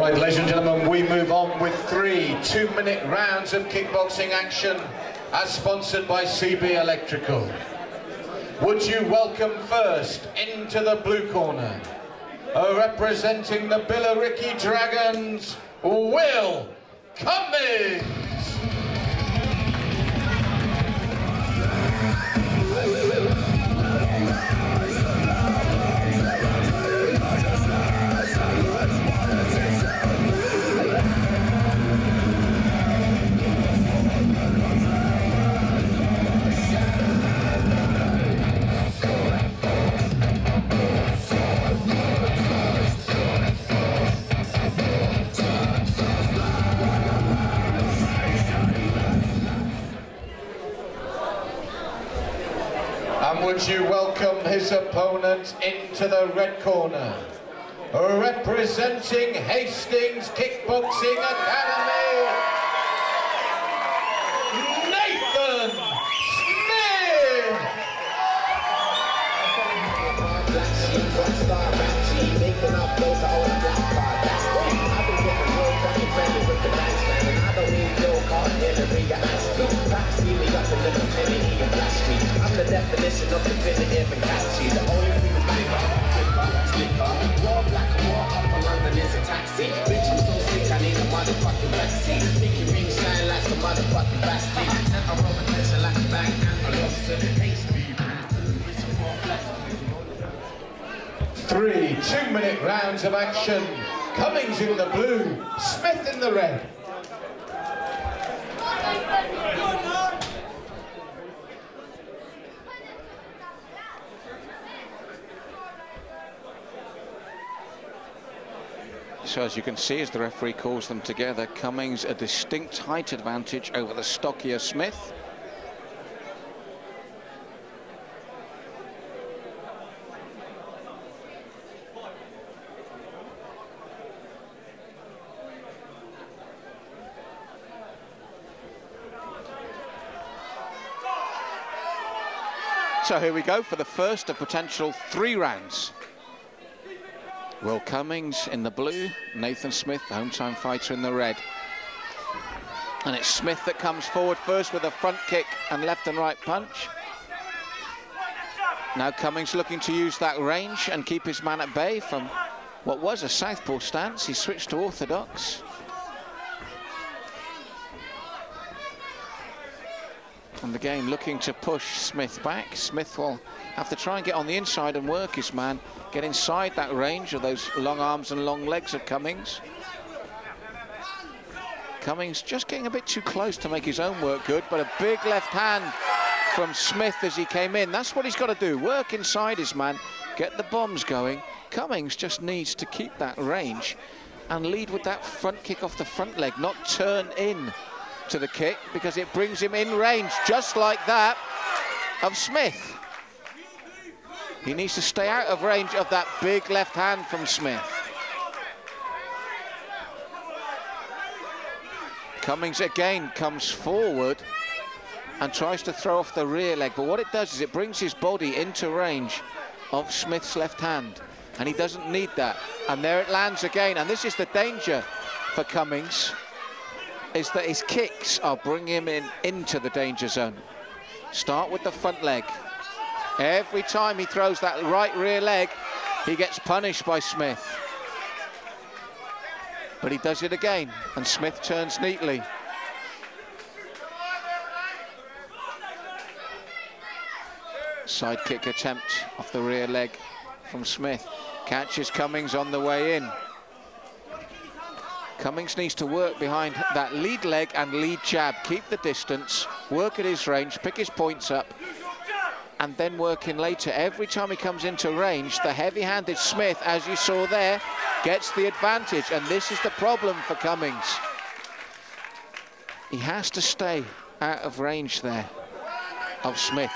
Right, ladies and gentlemen, we move on with 3 2-minute rounds of kickboxing action as sponsored by CB Electrical. Would you welcome first into the blue corner, representing the Billericay Dragons, Will Cummings. And would you welcome his opponent into the red corner, representing Hastings Kickboxing Academy, Nathan Smith! I'm the definition of definitive and catchy. The only thing to make up, war black and war up on London is a taxi. Bitch, I'm so sick, I need a motherfucking backseat. Make your ring shine like some motherfucking bastard. And I roll attention like a bank and I lost it. Three 2-minute rounds of action. Cummings in the blue, Smith in the red. So as you can see, as the referee calls them together, Cummings a distinct height advantage over the stockier Smith. So here we go for the first of potential 3 rounds. Will Cummings in the blue, Nathan Smith, the home-time fighter, in the red. And it's Smith that comes forward first with a front kick and left and right punch. Now Cummings looking to use that range and keep his man at bay from what was a southpaw stance. He switched to orthodox. And again looking to push Smith back. Smith will have to try and get on the inside and work his man, get inside that range of those long arms and long legs of Cummings. Cummings just getting a bit too close to make his own work good, but a big left hand from Smith as he came in. That's what he's got to do, work inside his man, get the bombs going. Cummings just needs to keep that range and lead with that front kick off the front leg, not turn in to the kick, because it brings him in range, just like that of Smith. He needs to stay out of range of that big left hand from Smith. Cummings again comes forward and tries to throw off the rear leg, but what it does is it brings his body into range of Smith's left hand, and he doesn't need that. And there it lands again, and this is the danger for Cummings, is that his kicks are bringing him into the danger zone. Start with the front leg. Every time he throws that right rear leg, he gets punished by Smith. But he does it again, and Smith turns neatly. Side kick attempt off the rear leg from Smith. Catches Cummings on the way in. Cummings needs to work behind that lead leg and lead jab, keep the distance, work at his range, pick his points up, and then work in later. Every time he comes into range, the heavy-handed Smith, as you saw there, gets the advantage, and this is the problem for Cummings. He has to stay out of range there of Smith.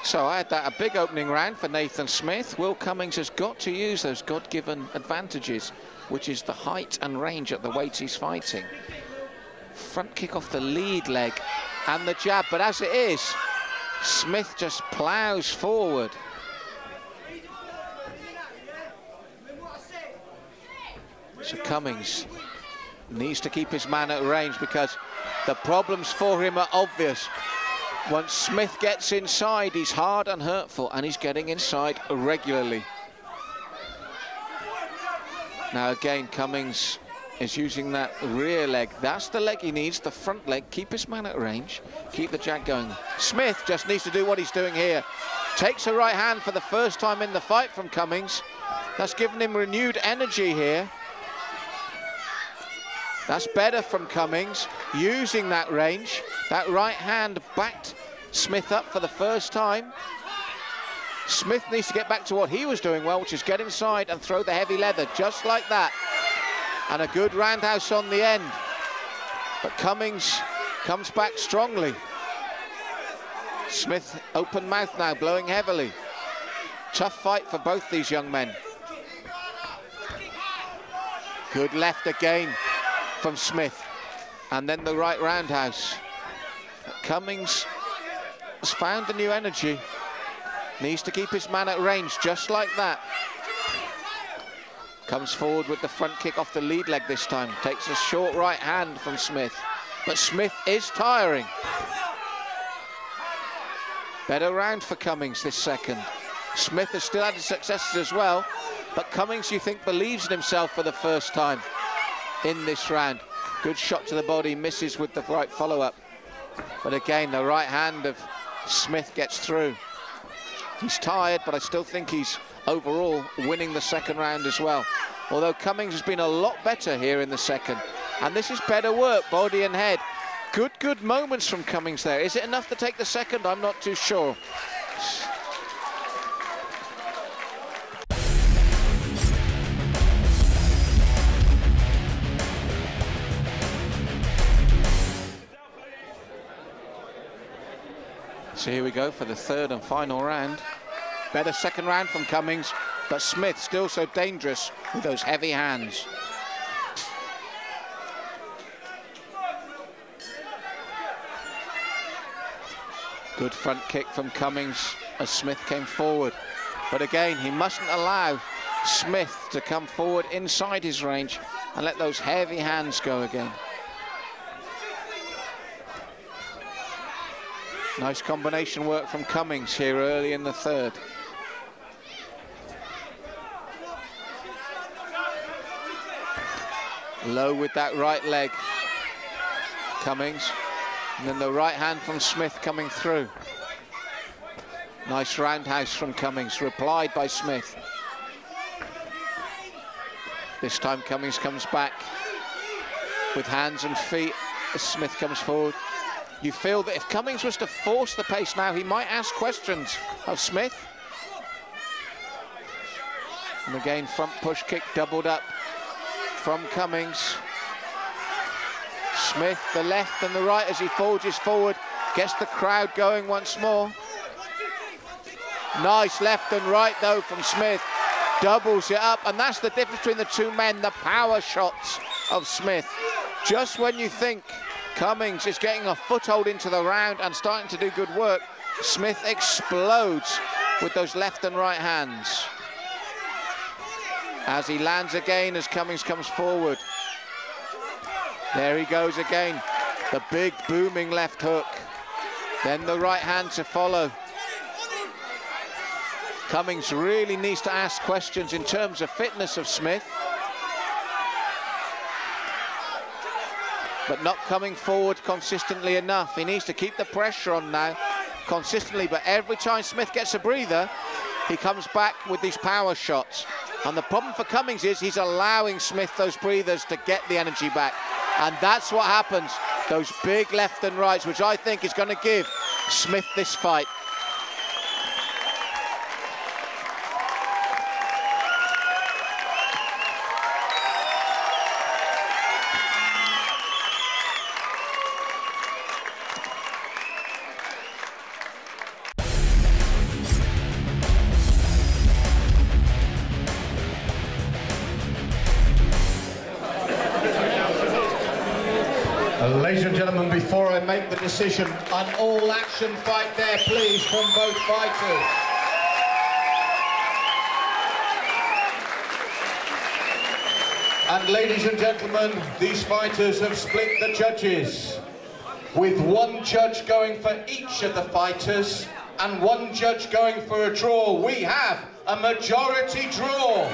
So I had that a big opening round for Nathan Smith. Will Cummings has got to use those God-given advantages, which is the height and range at the weight he's fighting. Front kick off the lead leg and the jab, but as it is, Smith just ploughs forward. So Cummings needs to keep his man at range because the problems for him are obvious. Once Smith gets inside, he's hard and hurtful, and he's getting inside regularly. Now again, Cummings is using that rear leg. That's the leg he needs, the front leg. Keep his man at range, keep the jab going. Smith just needs to do what he's doing here. Takes a right hand for the first time in the fight from Cummings. That's given him renewed energy here. That's better from Cummings, using that range. That right hand backed Smith up for the first time. Smith needs to get back to what he was doing well, which is get inside and throw the heavy leather, just like that. And a good roundhouse on the end. But Cummings comes back strongly. Smith open mouth now, blowing heavily. Tough fight for both these young men. Good left again from Smith, and then the right roundhouse. Cummings has found a new energy, needs to keep his man at range just like that. Comes forward with the front kick off the lead leg this time, takes a short right hand from Smith, but Smith is tiring. Better round for Cummings this second. Smith has still had his successes as well, but Cummings, you think, believes in himself for the first time in this round. Good shot to the body, misses with the right follow-up. But again, the right hand of Smith gets through. He's tired, but I still think he's overall winning the second round as well. Although Cummings has been a lot better here in the second. And this is better work, body and head. Good moments from Cummings there. Is it enough to take the second? I'm not too sure. So here we go for the third and final round. Better second round from Cummings, but Smith still so dangerous with those heavy hands. Good front kick from Cummings as Smith came forward. But again, he mustn't allow Smith to come forward inside his range and let those heavy hands go again. Nice combination work from Cummings here early in the third. Low with that right leg, Cummings. And then the right hand from Smith coming through. Nice roundhouse from Cummings, replied by Smith. This time Cummings comes back with hands and feet as Smith comes forward. You feel that if Cummings was to force the pace now, he might ask questions of Smith. And again, front push kick doubled up from Cummings. Smith, the left and the right as he forges forward, gets the crowd going once more. Nice left and right though from Smith, doubles it up, and that's the difference between the two men, the power shots of Smith. Just when you think Cummings is getting a foothold into the round and starting to do good work, Smith explodes with those left and right hands. As he lands again as Cummings comes forward. There he goes again, the big booming left hook. Then the right hand to follow. Cummings really needs to ask questions in terms of fitness of Smith. But not coming forward consistently enough. He needs to keep the pressure on now consistently, but every time Smith gets a breather, he comes back with these power shots. And the problem for Cummings is he's allowing Smith those breathers to get the energy back. And that's what happens, those big left and rights, which I think is going to give Smith this fight. Ladies and gentlemen, before I make the decision, an all-action fight there, please, from both fighters. And ladies and gentlemen, these fighters have split the judges, with one judge going for each of the fighters and one judge going for a draw. We have a majority draw.